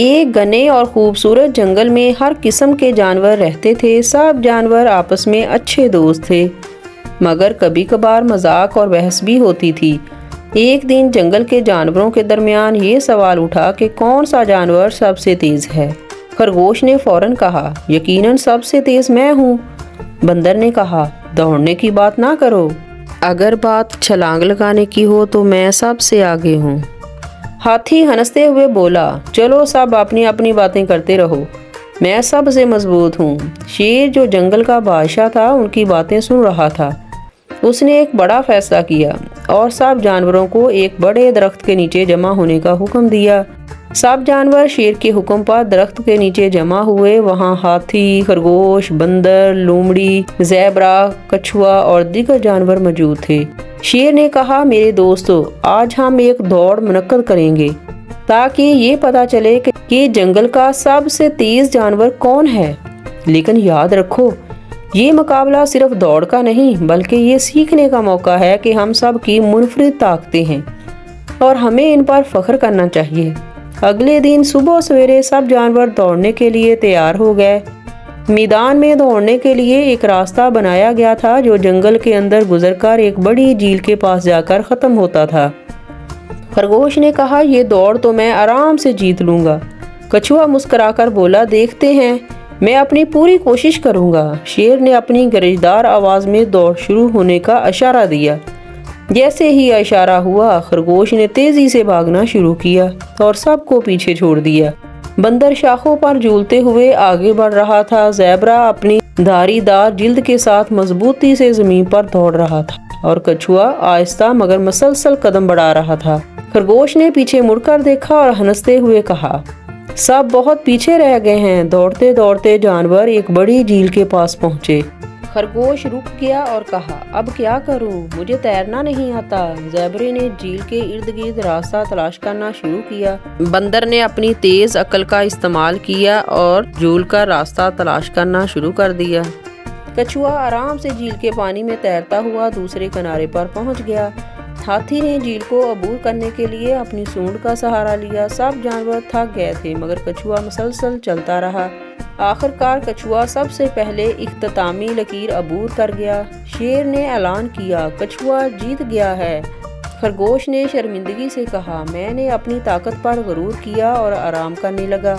ایک گھنے اور خوبصورت جنگل میں ہر قسم کے جانور رہتے تھے۔ سب جانور آپس میں اچھے دوست تھے، مگر کبھی کبھار مذاق اور بحث بھی ہوتی تھی۔ ایک دن جنگل کے جانوروں کے درمیان یہ سوال اٹھا کہ کون سا جانور سب سے تیز ہے۔ خرگوش نے فوراً کہا، یقیناً سب سے تیز میں ہوں۔ بندر نے کہا، دوڑنے کی بات نہ کرو، اگر بات چھلانگ لگانے کی ہو تو میں سب سے آگے ہوں۔ ہاتھی ہنستے ہوئے بولا، چلو سب اپنی اپنی باتیں کرتے رہو، میں سب سے مضبوط ہوں۔ شیر جو جنگل کا بادشاہ تھا ان کی باتیں سن رہا تھا۔ اس نے ایک بڑا فیصلہ کیا اور سب جانوروں کو ایک بڑے درخت کے نیچے جمع ہونے کا حکم دیا۔ سب جانور شیر کے حکم پر درخت کے نیچے جمع ہوئے۔ وہاں ہاتھی، خرگوش، بندر، لومڑی، زیبرا، کچھوا اور دیگر جانور موجود تھے۔ شیر نے کہا، میرے دوستو، آج ہم ایک دوڑ منعقد کریں گے تاکہ یہ پتہ چلے کہ جنگل کا سب سے تیز جانور کون ہے۔ لیکن یاد رکھو، یہ مقابلہ صرف دوڑ کا نہیں بلکہ یہ سیکھنے کا موقع ہے کہ ہم سب کی منفرد طاقتیں ہیں اور ہمیں ان پر فخر کرنا چاہیے۔ اگلے دن صبح سویرے سب جانور دوڑنے کے لیے تیار ہو گئے۔ میدان میں دوڑنے کے لیے ایک راستہ بنایا گیا تھا جو جنگل کے اندر گزر کر ایک بڑی جھیل کے پاس جا کر ختم ہوتا تھا۔ خرگوش نے کہا، یہ دوڑ تو میں آرام سے جیت لوں گا۔ کچھوا مسکرا کر بولا، دیکھتے ہیں، میں اپنی پوری کوشش کروں گا۔ شیر نے اپنی گرجدار آواز میں دوڑ شروع ہونے کا اشارہ دیا۔ جیسے ہی اشارہ ہوا، خرگوش نے تیزی سے بھاگنا شروع کیا اور سب کو پیچھے چھوڑ دیا۔ بندر شاخوں پر جھولتے ہوئے آگے بڑھ رہا تھا۔ زیبرا اپنی دھاری دار جلد کے ساتھ مضبوطی سے زمین پر دوڑ رہا تھا اور کچھوا آہستہ مگر مسلسل قدم بڑھا رہا تھا۔ خرگوش نے پیچھے مڑ کر دیکھا اور ہنستے ہوئے کہا، سب بہت پیچھے رہ گئے ہیں۔ دوڑتے دوڑتے جانور ایک بڑی جھیل کے پاس پہنچے۔ خرگوش رک گیا اور کہا، اب کیا کروں، مجھے تیرنا نہیں آتا۔ زیبرے نے جھیل کے ارد گرد راستہ تلاش کرنا شروع کیا۔ بندر نے اپنی تیز عقل کا استعمال کیا اور جھول کر راستہ تلاش کرنا شروع کر دیا۔ کچھوا آرام سے جھیل کے پانی میں تیرتا ہوا دوسرے کنارے پر پہنچ گیا۔ ہاتھی نے جھیل کو عبور کرنے کے لیے اپنی سونڈ کا سہارا لیا۔ سب جانور تھک گئے تھے مگر کچھوا مسلسل چلتا رہا۔ آخر کار کچھوا سب سے پہلے اختتامی لکیر عبور کر گیا۔ شیر نے اعلان کیا، کچھوا جیت گیا ہے۔ خرگوش نے شرمندگی سے کہا، میں نے اپنی طاقت پر غرور کیا اور آرام کرنے لگا،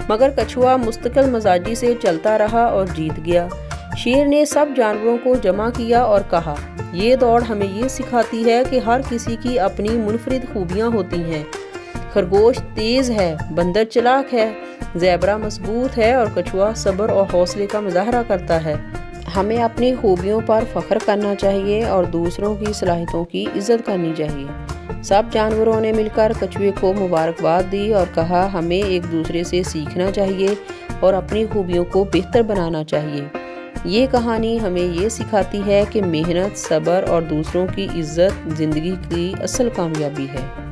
مگر کچھوا مستقل مزاجی سے چلتا رہا اور جیت گیا۔ شیر نے سب جانوروں کو جمع کیا اور کہا، یہ دوڑ ہمیں یہ سکھاتی ہے کہ ہر کسی کی اپنی منفرد خوبیاں ہوتی ہیں۔ خرگوش تیز ہے، بندر چلاک ہے، زیبرا مضبوط ہے اور کچھوا صبر اور حوصلے کا مظاہرہ کرتا ہے۔ ہمیں اپنی خوبیوں پر فخر کرنا چاہیے اور دوسروں کی صلاحیتوں کی عزت کرنی چاہیے۔ سب جانوروں نے مل کر کچھوے کو مبارکباد دی اور کہا، ہمیں ایک دوسرے سے سیکھنا چاہیے اور اپنی خوبیوں کو بہتر بنانا چاہیے۔ یہ کہانی ہمیں یہ سکھاتی ہے کہ محنت، صبر اور دوسروں کی عزت زندگی کی اصل کامیابی ہے۔